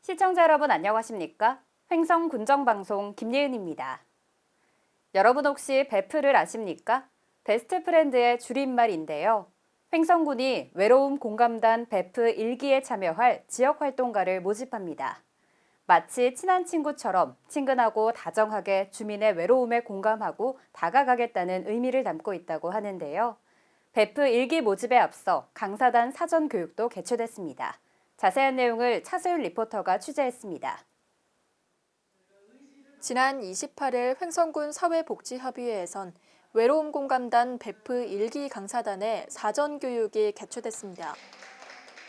시청자 여러분 안녕하십니까? 횡성군정방송 김예은입니다. 여러분 혹시 베프를 아십니까? 베스트 프렌드의 줄임말인데요. 횡성군이 외로움 공감단 베프 1기에 참여할 지역활동가를 모집합니다. 마치 친한 친구처럼 친근하고 다정하게 주민의 외로움에 공감하고 다가가겠다는 의미를 담고 있다고 하는데요. 베프 1기 모집에 앞서 강사단 사전 교육도 개최됐습니다. 자세한 내용을 차소윤 리포터가 취재했습니다. 지난 28일 횡성군 사회복지협의회에선 외로움 공감단 베프 1기 강사단의 사전 교육이 개최됐습니다.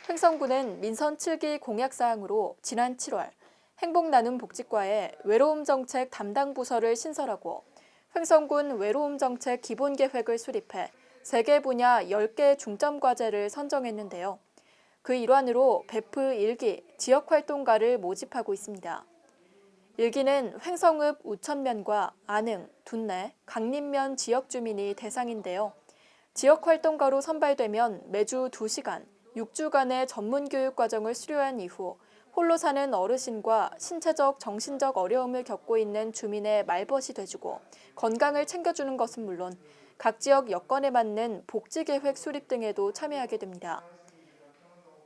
횡성군은 민선 7기 공약사항으로 지난 7월 행복나눔복지과에 외로움 정책 담당 부서를 신설하고 횡성군 외로움 정책 기본계획을 수립해 3개 분야 10개 중점과제를 선정했는데요. 그 일환으로 베프 1기 지역활동가를 모집하고 있습니다. 1기는 횡성읍 우천면과 안흥, 둔내, 강림면 지역 주민이 대상인데요. 지역활동가로 선발되면 매주 2시간, 6주간의 전문교육 과정을 수료한 이후 홀로 사는 어르신과 신체적, 정신적 어려움을 겪고 있는 주민의 말벗이 돼주고 건강을 챙겨주는 것은 물론 각 지역 여건에 맞는 복지계획 수립 등에도 참여하게 됩니다.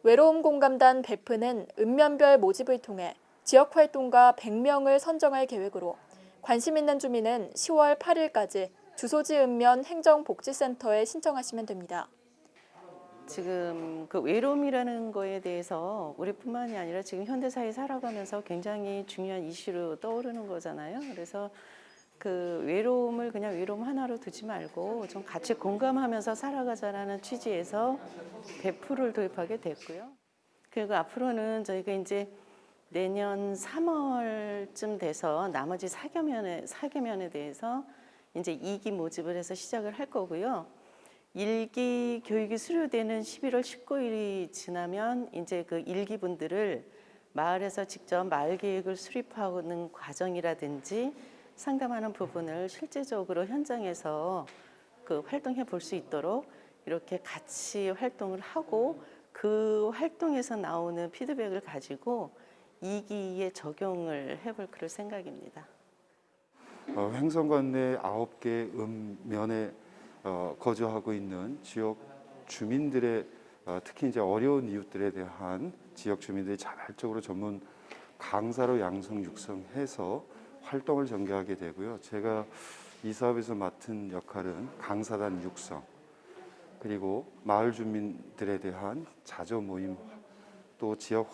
외로움 공감단 베프는 읍면별 모집을 통해 지역활동가 100명을 선정할 계획으로 관심 있는 주민은 10월 8일까지 주소지 읍면 행정복지센터에 신청하시면 됩니다. 지금 그 외로움이라는 거에 대해서 우리뿐만이 아니라 지금 현대사회 살아가면서 굉장히 중요한 이슈로 떠오르는 거잖아요. 그래서 그 외로움을 그냥 외로움 하나로 두지 말고 좀 같이 공감하면서 살아가자라는 취지에서 베프를 도입하게 됐고요. 그리고 앞으로는 저희가 이제 내년 3월쯤 돼서 나머지 4개면에 대해서 이제 2기 모집을 해서 시작을 할 거고요. 1기 교육이 수료되는 11월 19일이 지나면 이제 그 1기 분들을 마을에서 직접 마을 계획을 수립하는 과정이라든지 상담하는 부분을 실제적으로 현장에서 그 활동해 볼 수 있도록 이렇게 같이 활동을 하고 그 활동에서 나오는 피드백을 가지고 2기에 적용을 해볼 그럴 생각입니다. 횡성관 내 9개 읍면에 거주하고 있는 지역 주민들의 특히 이제 어려운 이웃들에 대한 지역 주민들이 자발적으로 전문 강사로 양성 육성해서 활동을 전개하게 되고요. 제가 이 사업에서 맡은 역할은 강사단 육성, 그리고 마을 주민들에 대한 자조 모임, 또 지역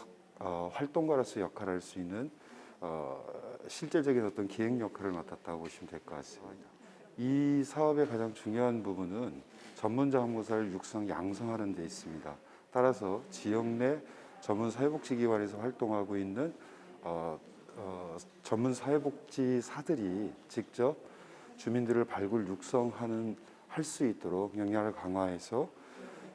활동가로서 역할을 할 수 있는 실질적인 어떤 기획 역할을 맡았다고 보시면 될 것 같습니다. 이 사업의 가장 중요한 부분은 전문 자원봉사를 육성, 양성하는 데 있습니다. 따라서 지역 내 전문 사회복지기관에서 활동하고 있는 전문 사회복지사들이 직접 주민들을 발굴, 육성하는 할 수 있도록 역량을 강화해서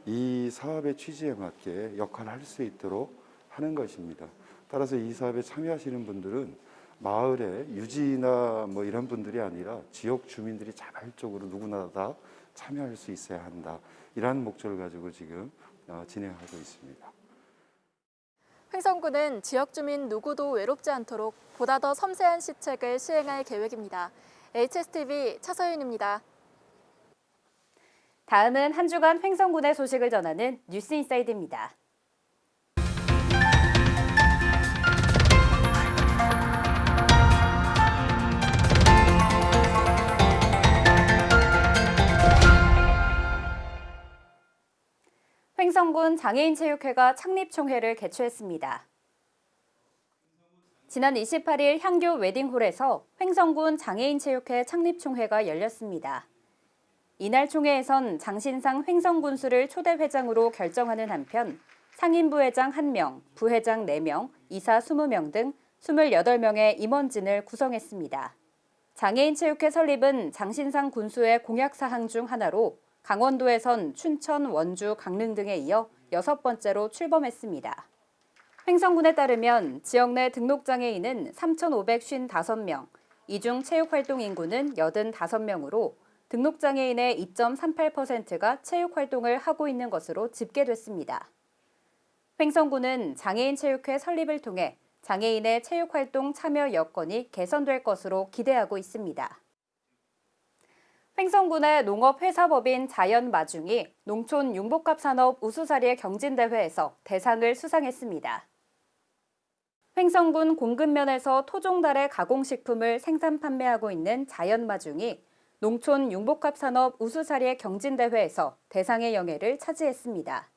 이 사업의 취지에 맞게 역할을 할 수 있도록 하는 것입니다. 따라서 이 사업에 참여하시는 분들은 마을의 유지나 뭐 이런 분들이 아니라 지역 주민들이 자발적으로 누구나 다 참여할 수 있어야 한다. 이러한 목적을 가지고 지금 진행하고 있습니다. 횡성군은 지역 주민 누구도 외롭지 않도록 보다 더 섬세한 시책을 시행할 계획입니다. HSTV 차서윤입니다. 다음은 한 주간 횡성군의 소식을 전하는 뉴스인사이드입니다. 횡성군 장애인체육회가 창립총회를 개최했습니다. 지난 28일 향교 웨딩홀에서 횡성군 장애인체육회 창립총회가 열렸습니다. 이날 총회에선 장신상 횡성군수를 초대회장으로 결정하는 한편 상임부회장 1명, 부회장 4명, 이사 20명 등 28명의 임원진을 구성했습니다. 장애인체육회 설립은 장신상 군수의 공약사항 중 하나로 강원도에선 춘천, 원주, 강릉 등에 이어 6번째로 출범했습니다. 횡성군에 따르면 지역 내 등록장애인은 3,555명, 이 중 체육활동 인구는 85명으로 등록장애인의 2.38%가 체육활동을 하고 있는 것으로 집계됐습니다. 횡성군은 장애인체육회 설립을 통해 장애인의 체육활동 참여 여건이 개선될 것으로 기대하고 있습니다. 횡성군의 농업회사법인 자연마중이 농촌 융복합산업 우수사례 경진대회에서 대상을 수상했습니다. 횡성군 공급면에서 토종달래 가공식품을 생산 판매하고 있는 자연마중이 농촌 융복합산업 우수사례 경진대회에서 대상의 영예를 차지했습니다.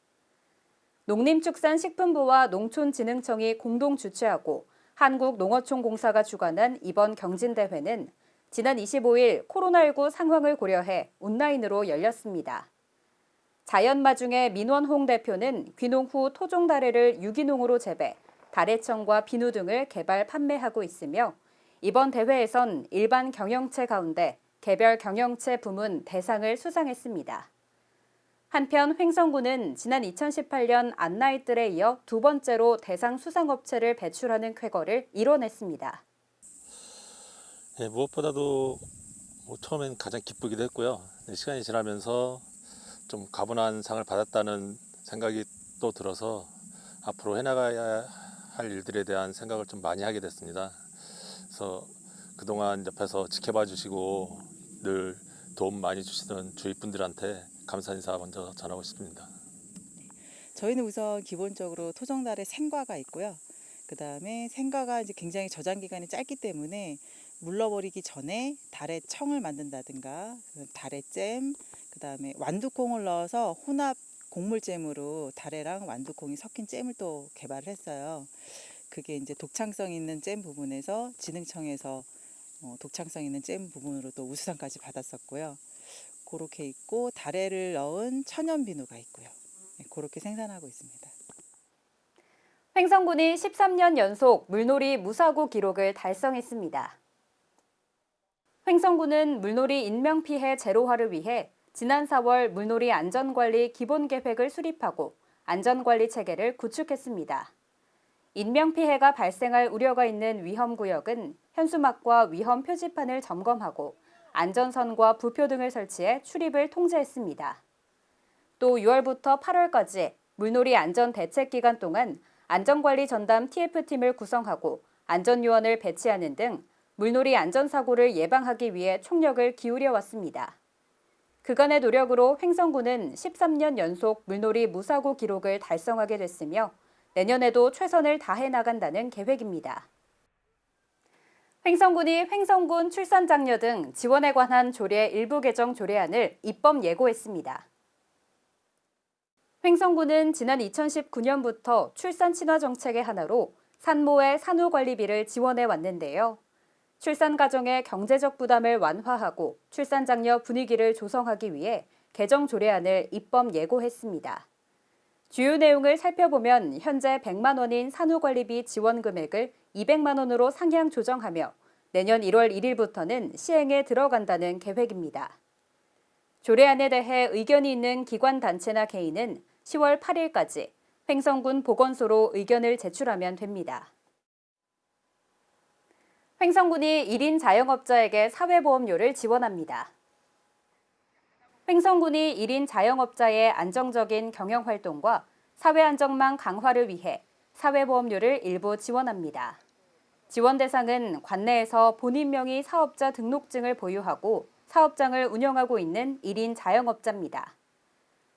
농림축산식품부와 농촌진흥청이 공동 주최하고 한국농어촌공사가 주관한 이번 경진대회는 지난 25일 코로나19 상황을 고려해 온라인으로 열렸습니다. 자연마중의 민원홍 대표는 귀농 후 토종달래를 유기농으로 재배, 달래청과 비누 등을 개발 판매하고 있으며 이번 대회에선 일반 경영체 가운데 개별 경영체 부문 대상을 수상했습니다. 한편 횡성군은 지난 2018년 안나이뜰에 이어 두 번째로 대상 수상업체를 배출하는 쾌거를 이뤄냈습니다. 예, 무엇보다도 처음엔 가장 기쁘기도 했고요. 시간이 지나면서 좀 가분한 상을 받았다는 생각이 또 들어서 앞으로 해나가야 할 일들에 대한 생각을 좀 많이 하게 됐습니다. 그래서 그동안 옆에서 지켜봐 주시고 늘 도움 많이 주시던 주위 분들한테 감사 인사 먼저 전하고 싶습니다. 저희는 우선 기본적으로 토종달래 생과가 있고요. 그 다음에 생과가 이제 굉장히 저장 기간이 짧기 때문에 물러버리기 전에 달래청을 만든다든가 달래잼, 그 다음에 완두콩을 넣어서 혼합 곡물잼으로 달래랑 완두콩이 섞인 잼을 또 개발을 했어요. 그게 이제 독창성 있는 잼 부분에서 진흥청에서 독창성 있는 잼 부분으로 또 우수상까지 받았었고요. 그렇게 있고 달래를 넣은 천연 비누가 있고요. 네, 그렇게 생산하고 있습니다. 횡성군이 13년 연속 물놀이 무사고 기록을 달성했습니다. 횡성군은 물놀이 인명피해 제로화를 위해 지난 4월 물놀이 안전관리 기본계획을 수립하고 안전관리 체계를 구축했습니다. 인명피해가 발생할 우려가 있는 위험구역은 현수막과 위험 표지판을 점검하고 안전선과 부표 등을 설치해 출입을 통제했습니다. 또 6월부터 8월까지 물놀이 안전대책기간 동안 안전관리 전담 TF팀을 구성하고 안전요원을 배치하는 등 물놀이 안전사고를 예방하기 위해 총력을 기울여 왔습니다. 그간의 노력으로 횡성군은 13년 연속 물놀이 무사고 기록을 달성하게 됐으며 내년에도 최선을 다해 나간다는 계획입니다. 횡성군이 횡성군 출산장려 등 지원에 관한 조례 일부 개정 조례안을 입법 예고했습니다. 횡성군은 지난 2019년부터 출산 친화 정책의 하나로 산모의 산후관리비를 지원해 왔는데요. 출산 가정의 경제적 부담을 완화하고 출산 장려 분위기를 조성하기 위해 개정 조례안을 입법 예고했습니다. 주요 내용을 살펴보면 현재 100만 원인 산후관리비 지원 금액을 200만 원으로 상향 조정하며 내년 1월 1일부터는 시행에 들어간다는 계획입니다. 조례안에 대해 의견이 있는 기관 단체나 개인은 10월 8일까지 횡성군 보건소로 의견을 제출하면 됩니다. 횡성군이 1인 자영업자에게 사회보험료를 지원합니다. 횡성군이 1인 자영업자의 안정적인 경영활동과 사회안정망 강화를 위해 사회보험료를 일부 지원합니다. 지원 대상은 관내에서 본인 명의 사업자 등록증을 보유하고 사업장을 운영하고 있는 1인 자영업자입니다.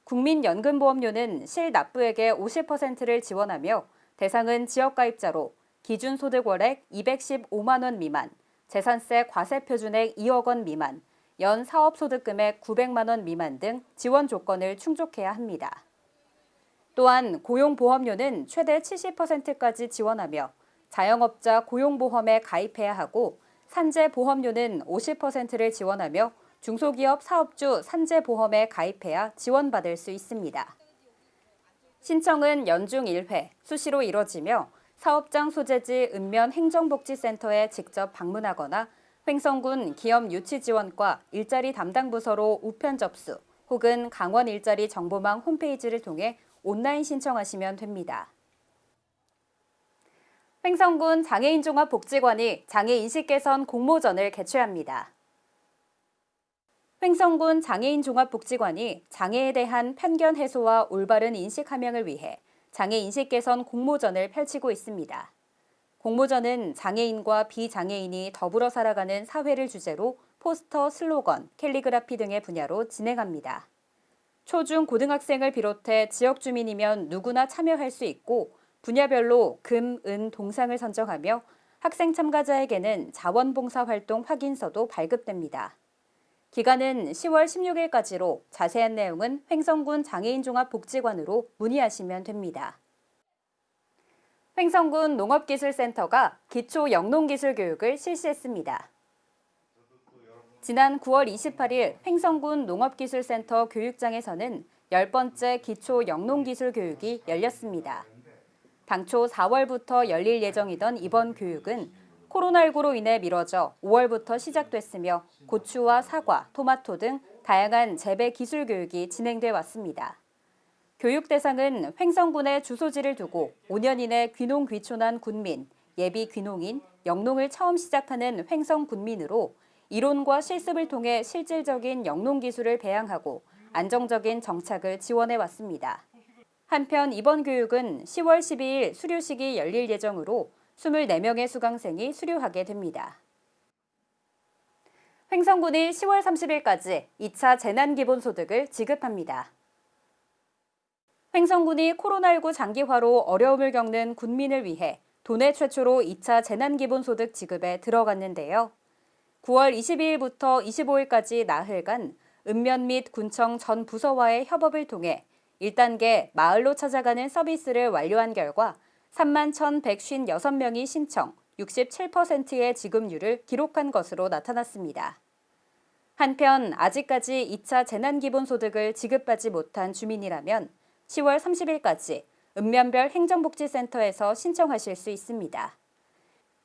국민연금보험료는 실납부액의 50%를 지원하며 대상은 지역가입자로 기준소득 월액 215만 원 미만, 재산세 과세표준액 2억 원 미만, 연 사업소득금액 900만 원 미만 등 지원 조건을 충족해야 합니다. 또한 고용보험료는 최대 70%까지 지원하며 자영업자 고용보험에 가입해야 하고 산재보험료는 50%를 지원하며 중소기업 사업주 산재보험에 가입해야 지원받을 수 있습니다. 신청은 연중 1회, 수시로 이뤄지며 사업장 소재지 읍면행정복지센터에 직접 방문하거나 횡성군 기업유치지원과 일자리 담당 부서로 우편 접수 혹은 강원 일자리 정보망 홈페이지를 통해 온라인 신청하시면 됩니다. 횡성군 장애인종합복지관이 장애인식 개선 공모전을 개최합니다. 횡성군 장애인종합복지관이 장애에 대한 편견 해소와 올바른 인식 함양을 위해 장애인식 개선 공모전을 펼치고 있습니다. 공모전은 장애인과 비장애인이 더불어 살아가는 사회를 주제로 포스터, 슬로건, 캘리그라피 등의 분야로 진행합니다. 초중 고등학생을 비롯해 지역 주민이면 누구나 참여할 수 있고 분야별로 금, 은, 동상을 선정하며 학생 참가자에게는 자원봉사활동 확인서도 발급됩니다. 기간은 10월 16일까지로 자세한 내용은 횡성군 장애인종합복지관으로 문의하시면 됩니다. 횡성군 농업기술센터가 기초 영농기술 교육을 실시했습니다. 지난 9월 28일 횡성군 농업기술센터 교육장에서는 10번째 기초 영농기술 교육이 열렸습니다. 당초 4월부터 열릴 예정이던 이번 교육은 코로나19로 인해 미뤄져 5월부터 시작됐으며 고추와 사과, 토마토 등 다양한 재배 기술 교육이 진행돼 왔습니다. 교육 대상은 횡성군에 주소지를 두고 5년 이내 귀농 귀촌한 군민, 예비 귀농인, 영농을 처음 시작하는 횡성 군민으로 이론과 실습을 통해 실질적인 영농 기술을 배양하고 안정적인 정착을 지원해 왔습니다. 한편 이번 교육은 10월 12일 수료식이 열릴 예정으로 24명의 수강생이 수료하게 됩니다. 횡성군이 10월 30일까지 2차 재난기본소득을 지급합니다. 횡성군이 코로나19 장기화로 어려움을 겪는 군민을 위해 도내 최초로 2차 재난기본소득 지급에 들어갔는데요. 9월 22일부터 25일까지 나흘간 읍면 및 군청 전 부서와의 협업을 통해 1단계 마을로 찾아가는 서비스를 완료한 결과 31,156명이 신청, 67%의 지급률을 기록한 것으로 나타났습니다. 한편 아직까지 2차 재난기본소득을 지급받지 못한 주민이라면 10월 30일까지 읍면별 행정복지센터에서 신청하실 수 있습니다.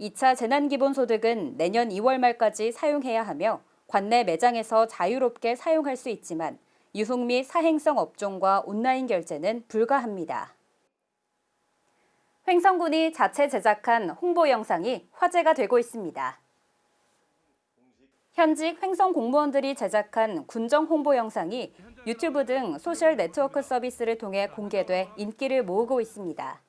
2차 재난기본소득은 내년 2월 말까지 사용해야 하며 관내 매장에서 자유롭게 사용할 수 있지만 유흥 및 사행성 업종과 온라인 결제는 불가합니다. 횡성군이 자체 제작한 홍보 영상이 화제가 되고 있습니다. 현직 횡성 공무원들이 제작한 군정 홍보 영상이 유튜브 등 소셜 네트워크 서비스를 통해 공개돼 인기를 모으고 있습니다.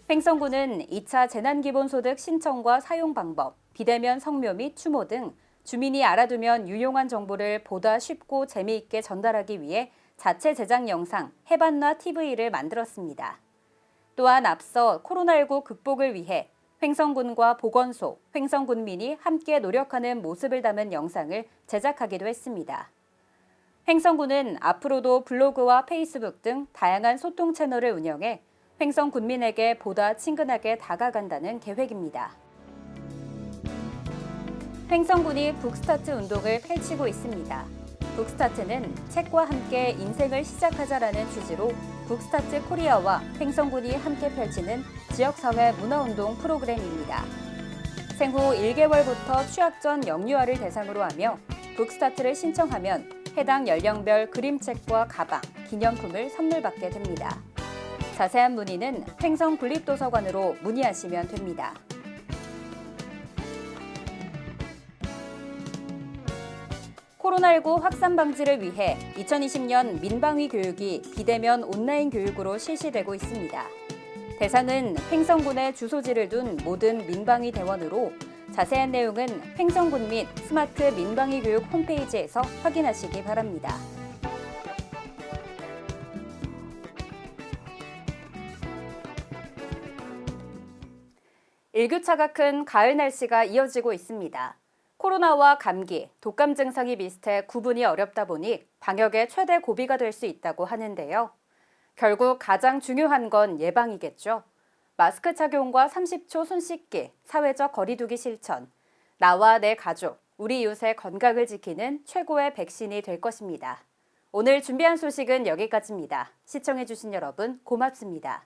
횡성군은 2차 재난기본소득 신청과 사용 방법, 비대면 성묘 및 추모 등 주민이 알아두면 유용한 정보를 보다 쉽고 재미있게 전달하기 위해 자체 제작 영상 해봤나 TV를 만들었습니다. 또한 앞서 코로나19 극복을 위해 횡성군과 보건소, 횡성군민이 함께 노력하는 모습을 담은 영상을 제작하기도 했습니다. 횡성군은 앞으로도 블로그와 페이스북 등 다양한 소통 채널을 운영해 횡성군민에게 보다 친근하게 다가간다는 계획입니다. 횡성군이 북스타트 운동을 펼치고 있습니다. 북스타트는 책과 함께 인생을 시작하자라는 취지로 북스타트 코리아와 횡성군이 함께 펼치는 지역사회 문화운동 프로그램입니다. 생후 1개월부터 취학 전 영유아를 대상으로 하며 북스타트를 신청하면 해당 연령별 그림책과 가방, 기념품을 선물 받게 됩니다. 자세한 문의는 횡성군립도서관으로 문의하시면 됩니다. 코로나19 확산 방지를 위해 2020년 민방위 교육이 비대면 온라인 교육으로 실시되고 있습니다. 대상은 횡성군에 주소지를 둔 모든 민방위 대원으로 자세한 내용은 횡성군 및 스마트 민방위 교육 홈페이지에서 확인하시기 바랍니다. 일교차가 큰 가을 날씨가 이어지고 있습니다. 코로나와 감기, 독감 증상이 비슷해 구분이 어렵다 보니 방역의 최대 고비가 될 수 있다고 하는데요. 결국 가장 중요한 건 예방이겠죠. 마스크 착용과 30초 손 씻기, 사회적 거리 두기 실천, 나와 내 가족, 우리 이웃의 건강을 지키는 최고의 백신이 될 것입니다. 오늘 준비한 소식은 여기까지입니다. 시청해주신 여러분 고맙습니다.